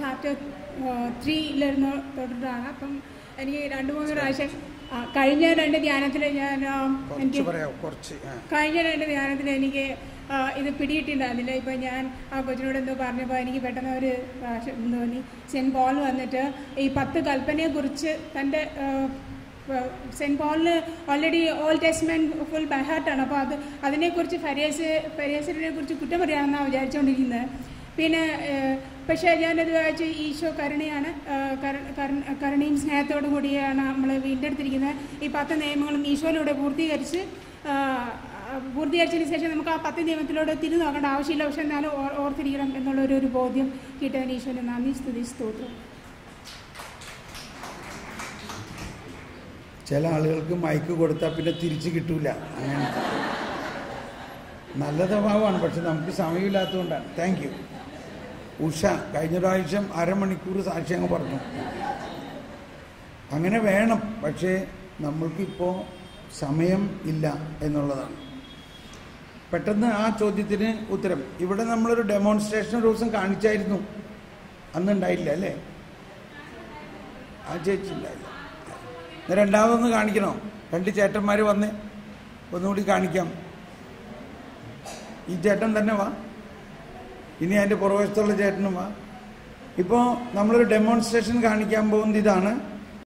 Chapter 3 തൊട്ടിട്ടാണ്. അപ്പം എനിക്ക് 2-3 പ്രാവശ്യം കഴിഞ്ഞ 2 ധ്യാനത്തിൽ എനിക്ക് ഇത് പിടിയിട്ടിട്ടുണ്ടായിരുന്നില്ല. ഇപ്പം ഞാൻ ആ കൊച്ചിനോട് എന്തോ പറഞ്ഞപ്പോൾ എനിക്ക് പെട്ടെന്ന് ഒരു പ്രാവശ്യം തോന്നി. സെൻറ്റ് പോൾ വന്നിട്ട് ഈ 10 കൽപ്പനയെക്കുറിച്ച് തൻ്റെ സെൻറ്റ് പോളിന് already old testament full by ഹാർട്ടാണ്. അപ്പോൾ അതിനെക്കുറിച്ച് ഫരീസിനെ കുറിച്ച് കുറ്റം പറയാമെന്നാണ് വിചാരിച്ചുകൊണ്ടിരിക്കുന്നത്. പിന്നെ പക്ഷേ ഞാനത് വായിച്ച് ഈശോ കരുണയാണ്, കരുണയും സ്നേഹത്തോടു കൂടിയാണ് നമ്മൾ വീണ്ടെടുത്തിരിക്കുന്നത്. ഈ 10 നിയമങ്ങളും ഈശോയിലൂടെ പൂർത്തീകരിച്ചതിന് ശേഷം നമുക്ക് ആ 10 നിയമത്തിലൂടെ തിരിഞ്ഞു നോക്കേണ്ട ആവശ്യമില്ല. പക്ഷെ എന്നാലും ഓർത്തിരിക്കണം എന്നുള്ളൊരു ബോധ്യം കിട്ടാൻ ഈശോനെ നന്ദി സ്തുതി സ്തോത്രം. ചില ആളുകൾക്ക് മൈക്ക് കൊടുത്താൽ പിന്നെ തിരിച്ച് കിട്ടൂല. അങ്ങനെ നല്ല സ്വഭാവമാണ്, പക്ഷെ നമുക്ക് സമയമില്ലാത്തതുകൊണ്ടാണ്. Thank you. ഉഷ കഴിഞ്ഞ പ്രാവശ്യം അരമണിക്കൂർ സാക്ഷ്യങ്ങൾ പറഞ്ഞു. അങ്ങനെ വേണം, പക്ഷേ നമ്മൾക്കിപ്പോൾ സമയം ഇല്ല എന്നുള്ളതാണ്. പെട്ടെന്ന് ആ ചോദ്യത്തിന് ഉത്തരം. ഇവിടെ നമ്മളൊരു ഡെമോൺസ്ട്രേഷൻ ഒരു ദിവസം കാണിച്ചായിരുന്നു, അന്നുണ്ടായില്ല അല്ലേ? ആ ചേച്ചി ഉണ്ടായില്ല. രണ്ടാമതൊന്ന് കാണിക്കണോ? 2 ചേട്ടന്മാർ വന്ന് ഒന്നുകൂടി കാണിക്കാം. ഈ ചേട്ടൻ തന്നെ വാ, ഇനി അതിൻ്റെ പുറവശത്തുള്ള ചേട്ടനും വാ. ഇപ്പോൾ നമ്മളൊരു ഡെമോൺസ്ട്രേഷൻ കാണിക്കാൻ പോകുന്നത് ഇതാണ്.